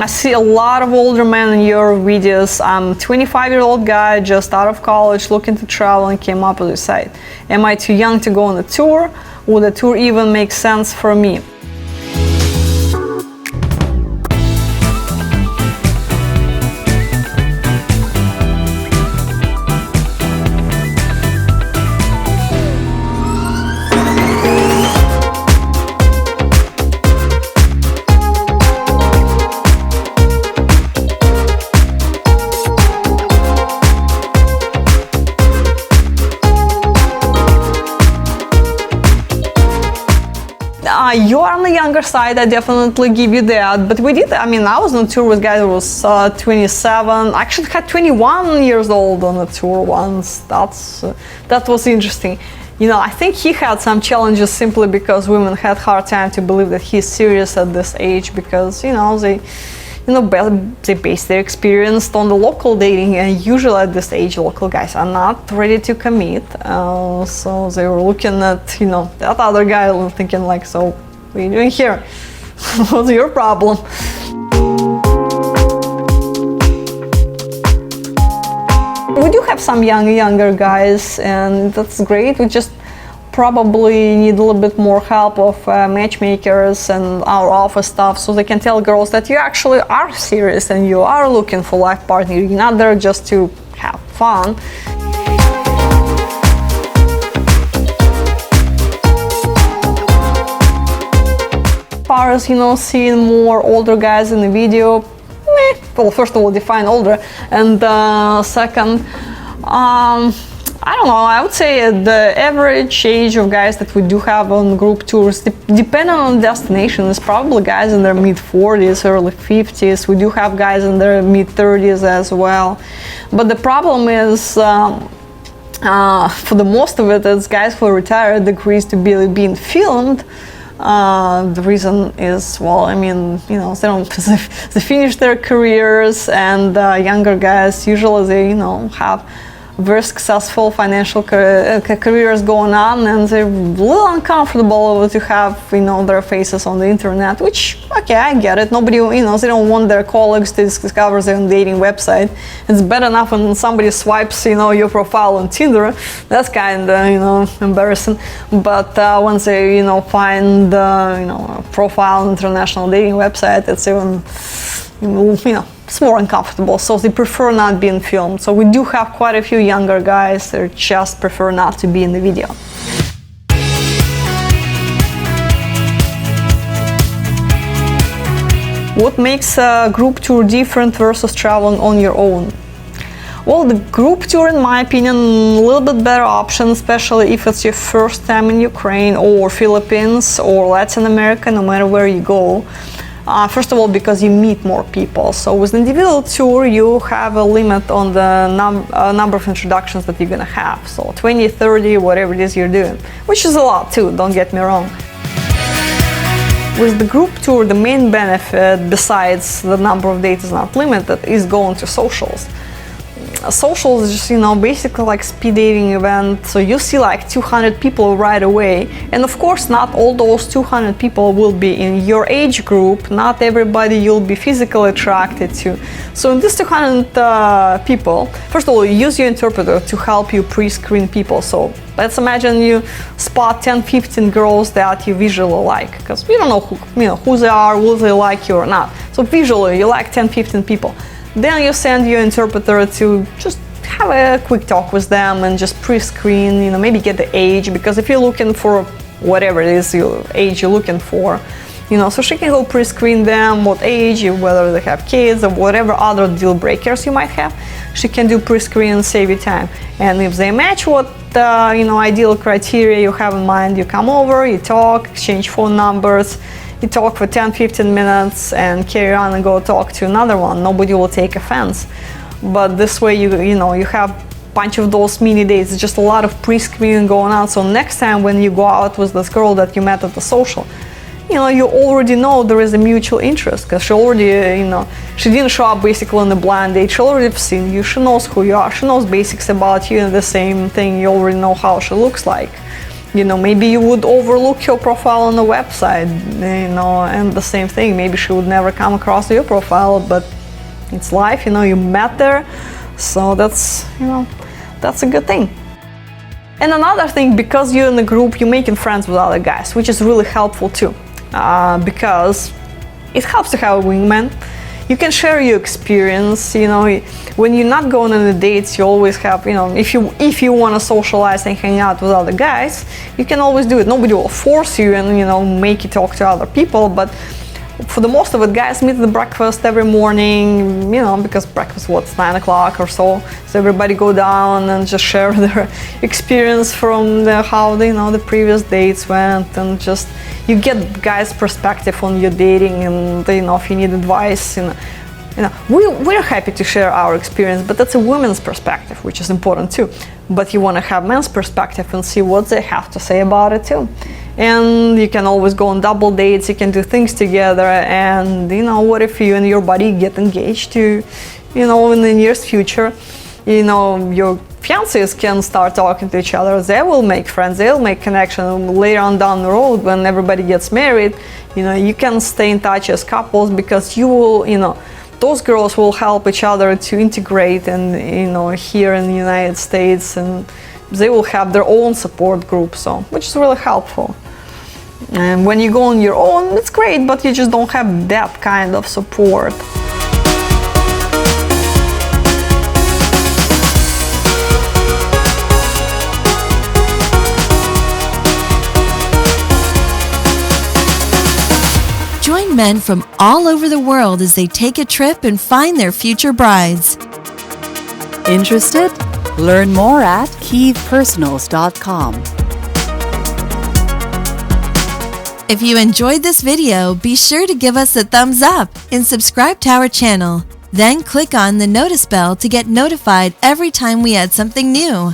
I see a lot of older men in your videos. I'm a 25-year-old guy just out of college looking to travel and came up with this site. Am I too young to go on a tour? Would a tour even make sense for me? You are on the younger side, I definitely give you that. But we did, I was on a tour with a guy who was 27. I actually had 21 years old on a tour once. That was interesting. I think he had some challenges simply because women had a hard time to believe that he's serious at this age because, they base their experience on the local dating, and usually at this age local guys are not ready to commit, so they were looking at that other guy and thinking like, so what are you doing here? What's your problem? We do have some younger guys, and that's great. We just probably need a little bit more help of matchmakers and our office staff, so they can tell girls that you actually are serious and you are looking for life partner. You're not there just to have fun. As far as seeing more older guys in the video, well, first of all, define older, and second, I don't know, I would say the average age of guys that we do have on group tours, depending on the destination, is probably guys in their mid-40s, early 50s. We do have guys in their mid-30s as well. But the problem is, for the most of it, it's guys who are retired, agrees to be being filmed. The reason is, well, they finish their careers, and younger guys usually they have very successful financial careers going on, and they're a little uncomfortable to have their faces on the internet, which, okay, I get it. Nobody, they don't want their colleagues to discover their dating website. It's bad enough when somebody swipes your profile on Tinder. That's kind of embarrassing. But once they find a profile on international dating website, it's even it's more uncomfortable, so they prefer not being filmed. So we do have quite a few younger guys that just prefer not to be in the video. What makes a group tour different versus traveling on your own? Well, the group tour, in my opinion, a little bit better option, especially if it's your first time in Ukraine or Philippines or Latin America, no matter where you go. First of all, because you meet more people. So with an individual tour, you have a limit on the number of introductions that you're gonna have. So 20, 30, whatever it is you're doing, which is a lot too, don't get me wrong. With the group tour, the main benefit, besides the number of dates is not limited, is going to socials. Socials is just, basically like speed dating event. So you see like 200 people right away. And of course, not all those 200 people will be in your age group. Not everybody you'll be physically attracted to. So in this 200 people, first of all, you use your interpreter to help you pre-screen people. So let's imagine you spot 10, 15 girls that you visually like, because we don't know who they are, will they like you or not. So visually, you like 10, 15 people. Then you send your interpreter to just have a quick talk with them and just pre-screen, maybe get the age, because if you're looking for whatever it is your age you're looking for, so she can go pre-screen them, what age, whether they have kids or whatever other deal breakers you might have. She can do pre-screen and save you time. And if they match what ideal criteria you have in mind, you come over, you talk, exchange phone numbers. You talk for 10-15 minutes and carry on and go talk to another one. Nobody will take offense. But this way you have a bunch of those mini dates. It's just a lot of pre-screening going on. So next time when you go out with this girl that you met at the social, you already know there is a mutual interest, because she already, she didn't show up basically on the blind date. She already seen you. She knows who you are. She knows basics about you, and the same thing, you already know how she looks like. Maybe you would overlook your profile on the website, and the same thing, maybe she would never come across your profile, but it's life, you met there, so that's a good thing. And another thing, because you're in a group, you're making friends with other guys, which is really helpful too, because it helps to have a wingman. You can share your experience, when you're not going on the dates, you always have, if you want to socialize and hang out with other guys, you can always do it. Nobody will force you and, make you talk to other people, but for the most of it, guys meet at breakfast every morning, because breakfast, what's 9 o'clock or so. So everybody go down and just share their experience from how the previous dates went, and just you get guys' perspective on your dating, and if you need advice, we're happy to share our experience, but that's a woman's perspective, which is important too. But you want to have men's perspective and see what they have to say about it too. And you can always go on double dates, you can do things together, and what if you and your buddy get engaged to, in the nearest future, your fiancés can start talking to each other, they will make friends, they'll make connection later on down the road when everybody gets married. You can stay in touch as couples, because you will, those girls will help each other to integrate, and here in the United States, and they will have their own support group, which is really helpful. And when you go on your own, it's great, but you just don't have that kind of support. Join men from all over the world as they take a trip and find their future brides. Interested? Learn more at kievpersonals.com. If you enjoyed this video, be sure to give us a thumbs up and subscribe to our channel. Then click on the notice bell to get notified every time we add something new.